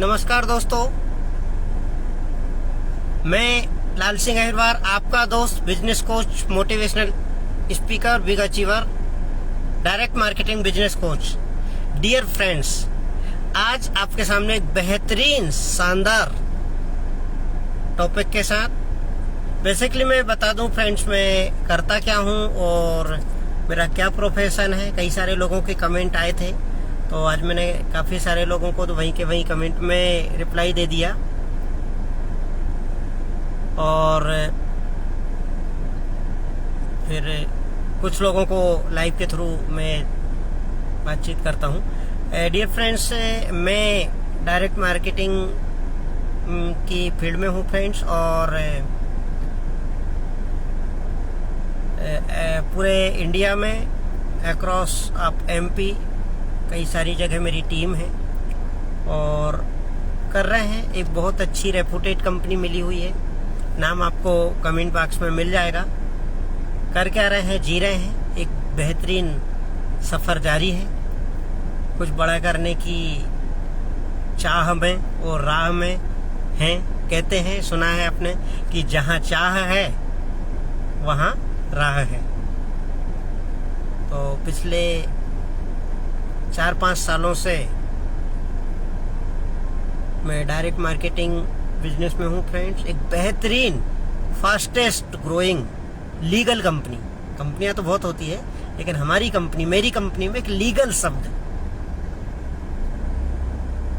नमस्कार दोस्तों, मैं लाल सिंह अहिरवार, आपका दोस्त, business coach, motivational speaker, big achiever, direct marketing business coach. Dear friends, आज आपके सामने एक बेहतरीन शानदार टॉपिक के साथ। बेसिकली मैं बता दूं फ्रेंड्स, मैं करता क्या हूं और मेरा क्या प्रोफेशन है। कई सारे लोगों के कमेंट आए थे, तो आज मैंने काफ़ी सारे लोगों को तो वहीं के वहीं कमेंट में रिप्लाई दे दिया और फिर कुछ लोगों को लाइव के थ्रू मैं बातचीत करता हूँ। डियर फ्रेंड्स, मैं डायरेक्ट मार्केटिंग की फील्ड में हूँ फ्रेंड्स, और पूरे इंडिया में अक्रॉस आप एमपी कई सारी जगह मेरी टीम है और कर रहे हैं। एक बहुत अच्छी रेपुटेड कंपनी मिली हुई है, नाम आपको कमेंट बॉक्स में मिल जाएगा। कर क्या रहे हैं, जी रहे हैं। एक बेहतरीन सफ़र जारी है, कुछ बड़ा करने की चाह में और राह में हैं। कहते हैं, सुना है आपने कि जहाँ चाह है वहाँ राह है। तो पिछले 4-5 सालों से मैं डायरेक्ट मार्केटिंग बिजनेस में हूँ फ्रेंड्स। एक बेहतरीन फास्टेस्ट ग्रोइंग लीगल कंपनी। कंपनियां तो बहुत होती है, लेकिन हमारी कंपनी, मेरी कंपनी में एक लीगल शब्द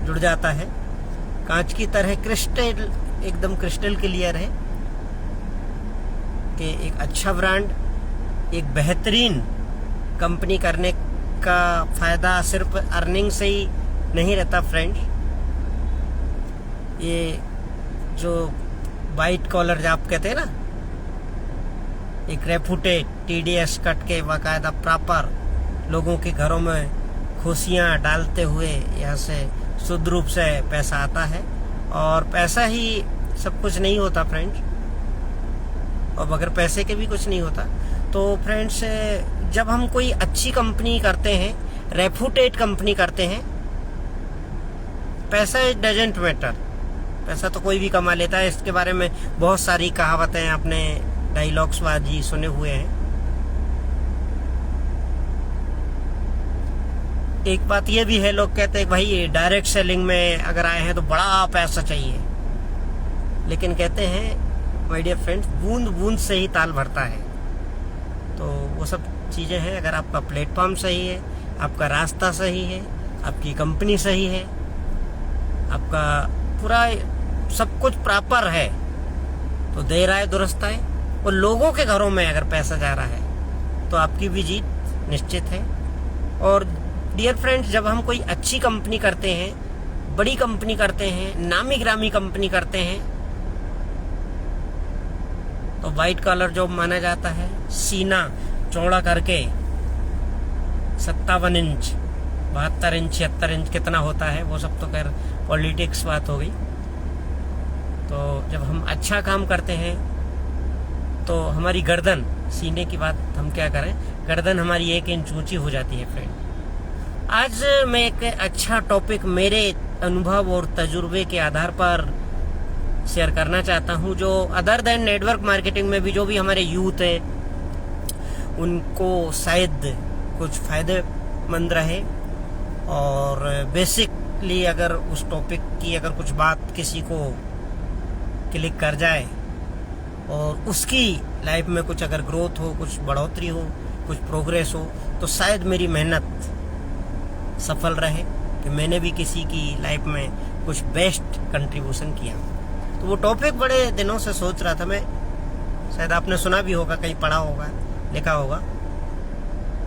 जुड़ जाता है। कांच की तरह क्रिस्टल, एकदम क्रिस्टल क्लियर है कि एक अच्छा ब्रांड, एक बेहतरीन कंपनी करने का फायदा सिर्फ अर्निंग से ही नहीं रहता फ्रेंड्स। ये जो वाइट कॉलर जॉब कहते हैं ना, एक रेपुटेड टीडीएस कट के बाकायदा प्रॉपर लोगों के घरों में खुशियां डालते हुए यहाँ से शुद्ध रूप से पैसा आता है। और पैसा ही सब कुछ नहीं होता फ्रेंड्स, और बगैर पैसे के भी कुछ नहीं होता। तो फ्रेंड्स, जब हम कोई अच्छी कंपनी करते हैं, रेपुटेड कंपनी करते हैं, पैसा डजंट मैटर। पैसा तो कोई भी कमा लेता है, इसके बारे में बहुत सारी कहावतें आपने डायलॉग्स बाजी सुने हुए हैं। एक बात ये भी है, लोग कहते हैं भाई डायरेक्ट सेलिंग में अगर आए हैं तो बड़ा पैसा चाहिए, लेकिन कहते हैं माय डियर फ्रेंड्स, बूंद बूंद से ही ताल भरता है। तो वो सब चीज़ें हैं। अगर आपका प्लेटफॉर्म सही है, आपका रास्ता सही है, आपकी कंपनी सही है, आपका पूरा सब कुछ प्रॉपर है, तो देर आए दुरुस्त आए। और लोगों के घरों में अगर पैसा जा रहा है तो आपकी भी जीत निश्चित है। और डियर फ्रेंड्स, जब हम कोई अच्छी कंपनी करते हैं, बड़ी कंपनी करते हैं, नामी ग्रामी कंपनी करते हैं, तो वाइट कॉलर जॉब माना जाता है। सीना चौड़ा करके 57 इंच, 72 इंच, 76 इंच कितना होता है, वो सब तो खैर पॉलिटिक्स बात हो गई। तो जब हम अच्छा काम करते हैं तो हमारी गर्दन, सीने की बात हम क्या करें, गर्दन हमारी 1 इंच ऊंची हो जाती है फ्रेंड। आज मैं एक अच्छा टॉपिक मेरे अनुभव और तजुर्बे के आधार पर शेयर करना चाहता हूं, जो अदर देन नेटवर्क मार्केटिंग में भी जो भी हमारे यूथ है उनको शायद कुछ फायदेमंद रहे। और बेसिकली अगर उस टॉपिक की अगर कुछ बात किसी को क्लिक कर जाए और उसकी लाइफ में कुछ अगर ग्रोथ हो, कुछ बढ़ोतरी हो, कुछ प्रोग्रेस हो, तो शायद मेरी मेहनत सफल रहे कि मैंने भी किसी की लाइफ में कुछ बेस्ट कंट्रीब्यूशन किया। तो वो टॉपिक बड़े दिनों से सोच रहा था मैं, शायद आपने सुना भी होगा, कहीं पढ़ा होगा, लिखा होगा।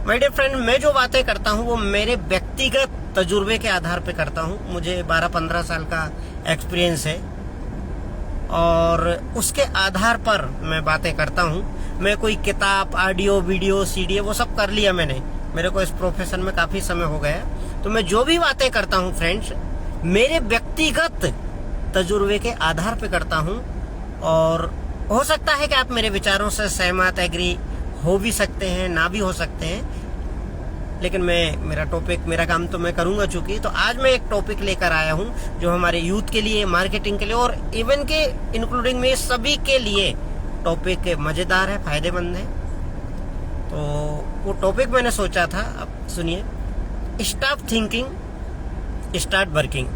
माय डियर फ्रेंड, मैं जो बातें करता हूँ वो मेरे व्यक्तिगत तजुर्बे के आधार पे करता हूँ। मुझे 12-15 साल का एक्सपीरियंस है और उसके आधार पर मैं बातें करता हूँ। मैं कोई किताब, ऑडियो, वीडियो, सीडी वो सब कर लिया मैंने। मेरे को इस प्रोफेशन में काफ़ी समय हो गया, तो मैं जो भी बातें करता हूँ फ्रेंड्स, मेरे व्यक्तिगत तजुर्बे के आधार पे करता हूँ। और हो सकता है कि आप मेरे विचारों से सहमत, एग्री हो भी सकते हैं, ना भी हो सकते हैं, लेकिन मेरा काम तो मैं करूंगा चूंकि। तो आज मैं एक टॉपिक लेकर आया हूं जो हमारे यूथ के लिए, मार्केटिंग के लिए और इवन के इंक्लूडिंग में सभी के लिए टॉपिक मजेदार है, फायदेमंद है। तो वो टॉपिक मैंने सोचा था, अब सुनिए। Stop thinking start working.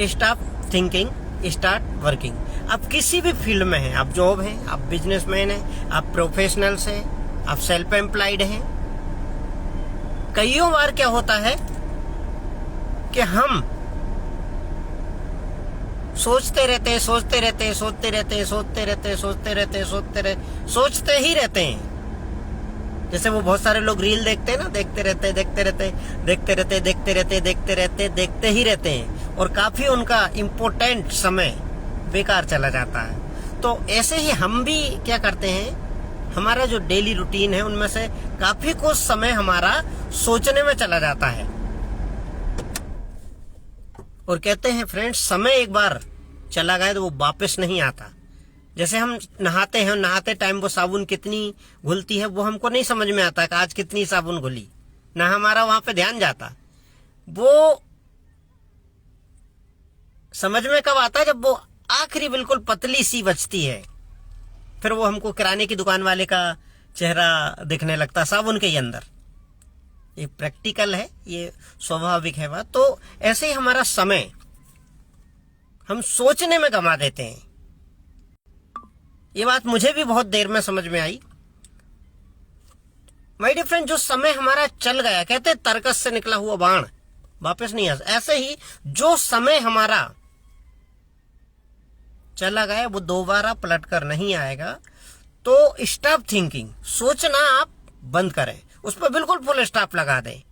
Stop thinking start working. आप किसी भी फील्ड में हैं, आप जॉब हैं, आप बिजनेसमैन हैं, आप प्रोफेशनल्स हैं, आप सेल्फ एम्प्लॉयड हैं। कईयों बार क्या होता है कि हम सोचते ही रहते हैं। जैसे वो बहुत सारे लोग रील देखते हैं ना, देखते ही रहते हैं और काफी उनका इम्पोर्टेंट समय बेकार चला जाता है। तो ऐसे ही हम भी क्या करते हैं, हमारा जो डेली रूटीन है उनमें से काफी कुछ समय हमारा सोचने में चला जाता है। और कहते हैं फ्रेंड्स, समय एक बार चला गया तो वो वापस नहीं आता। जैसे हम नहाते हैं, नहाते टाइम वो साबुन कितनी घुलती है वो हमको नहीं समझ में आता कि आज कितनी साबुन घुली, ना हमारा वहां पे ध्यान जाता। वो समझ में कब आता है, जब वो आखिरी बिल्कुल पतली सी बचती है, फिर वो हमको किराने की दुकान वाले का चेहरा दिखने लगता साबुन के ही अंदर। ये प्रैक्टिकल है, ये स्वाभाविक है बात। तो ऐसे ही हमारा समय हम सोचने में गंवा देते हैं। ये बात मुझे भी बहुत देर में समझ में आई। माय डियर फ्रेंड, जो समय हमारा चल गया, कहते हैं तरकस से निकला हुआ बाण वापस नहीं आ सकता। ऐसे ही जो समय हमारा चला गया वो दोबारा पलट कर नहीं आएगा। तो स्टॉप थिंकिंग, सोचना आप बंद करें, उस पर बिल्कुल फुल स्टॉप लगा दें।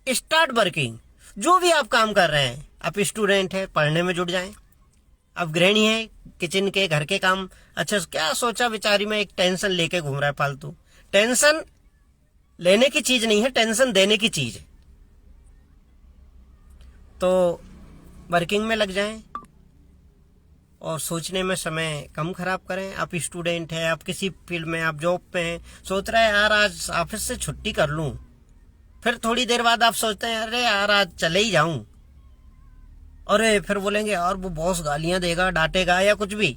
स्टार्ट वर्किंग, जो भी आप काम कर रहे हैं, आप स्टूडेंट हैं, पढ़ने में जुट जाएं। आप गृहिणी है, किचन के, घर के काम। अच्छा, क्या सोचा विचारी में एक टेंशन लेके घूम रहा है फालतू। टेंशन लेने की चीज नहीं है, टेंशन देने की चीज है। तो वर्किंग में लग जाएं और सोचने में समय कम खराब करें। आप स्टूडेंट हैं, आप किसी फील्ड में, आप जॉब पे हैं, सोच रहे हैं यार आज ऑफिस से छुट्टी कर लूं, फिर थोड़ी देर बाद आप सोचते हैं अरे यार आज चले ही जाऊं, अरे फिर बोलेंगे यार वो बॉस गालियां देगा, डांटेगा या कुछ भी,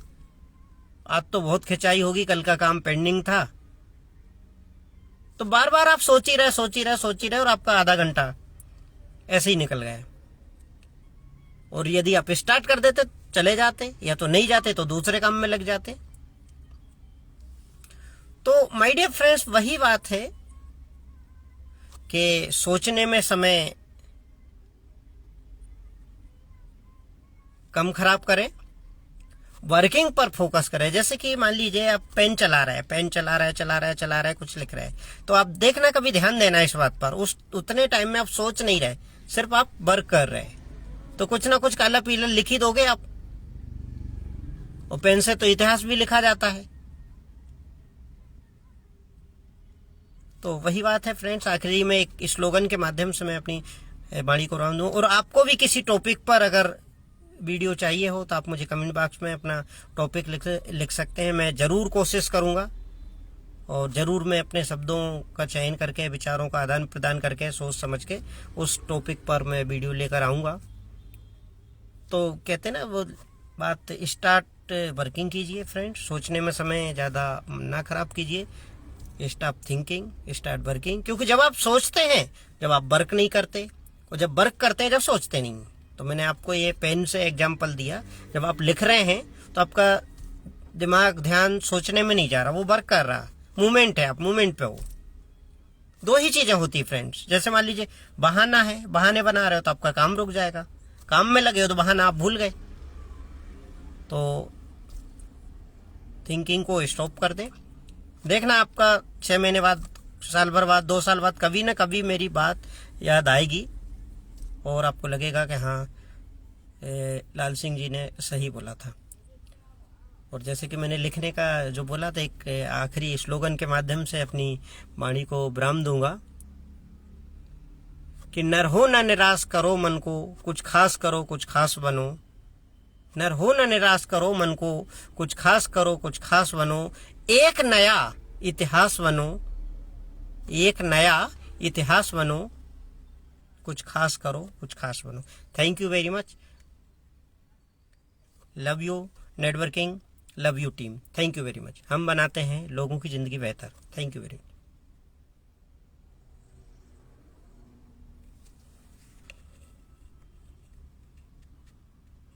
आज तो बहुत खिंचाई होगी, कल का काम पेंडिंग था। तो बार बार आप सोच ही रहे और आपका आधा घंटा ऐसे ही निकल गया। और यदि आप स्टार्ट कर देते चले जाते, या तो नहीं जाते तो दूसरे काम में लग जाते। तो माय डियर फ्रेंड्स, वही बात है कि सोचने में समय कम खराब करें, वर्किंग पर फोकस करें। जैसे कि मान लीजिए आप पेन चला रहे हैं, कुछ लिख रहे हैं, तो आप देखना, कभी ध्यान देना इस बात पर। उतने टाइम में आप सोच नहीं रहे, सिर्फ आप वर्क कर रहे हैं, तो कुछ ना कुछ काला पीला लिख ही दोगे आप। और पेन से तो इतिहास भी लिखा जाता है। तो वही बात है फ्रेंड्स, आखिरी में एक स्लोगन के माध्यम से मैं अपनी वाणी को विराम दूं। और आपको भी किसी टॉपिक पर अगर वीडियो चाहिए हो तो आप मुझे कमेंट बॉक्स में अपना टॉपिक लिख सकते हैं। मैं जरूर कोशिश करूंगा और जरूर मैं अपने शब्दों का चयन करके, विचारों का आदान प्रदान करके, सोच समझ के उस टॉपिक पर मैं वीडियो लेकर आऊंगा। तो कहते हैं ना वो बात, स्टार्ट वर्किंग कीजिए फ्रेंड्स, सोचने में समय ज़्यादा ना खराब कीजिए। Stop thinking start working. क्योंकि जब आप सोचते हैं, जब आप वर्क नहीं करते, और जब वर्क करते हैं जब सोचते नहीं। तो मैंने आपको ये पेन से एग्जाम्पल दिया, जब आप लिख रहे हैं तो आपका दिमाग, ध्यान सोचने में नहीं जा रहा, वो वर्क कर रहा, मूवमेंट है, आप मूवमेंट पे हो। दो ही चीजें होती फ्रेंड्स। जैसे मान लीजिए बहाना है, बहाने बना रहे हो तो आपका काम रुक जाएगा, काम में लगे हो तो बहाना आप भूल गए। तो थिंकिंग को स्टॉप कर दें। देखना आपका 6 महीने बाद, साल भर बाद, 2 साल बाद कभी ना कभी मेरी बात याद आएगी और आपको लगेगा कि हाँ लाल सिंह जी ने सही बोला था। और जैसे कि मैंने लिखने का जो बोला था, एक आखिरी स्लोगन के माध्यम से अपनी वाणी को विराम दूंगा कि नर हो न निराश करो मन को, कुछ खास करो कुछ खास बनो। नर हो न निराश करो मन को, कुछ खास करो कुछ खास बनो। एक नया इतिहास बनो, एक नया इतिहास बनो, कुछ खास करो, कुछ खास बनो। Thank you very much. Love you networking, love you team. Thank you very much. हम बनाते हैं लोगों की ज़िंदगी बेहतर। Thank you very much.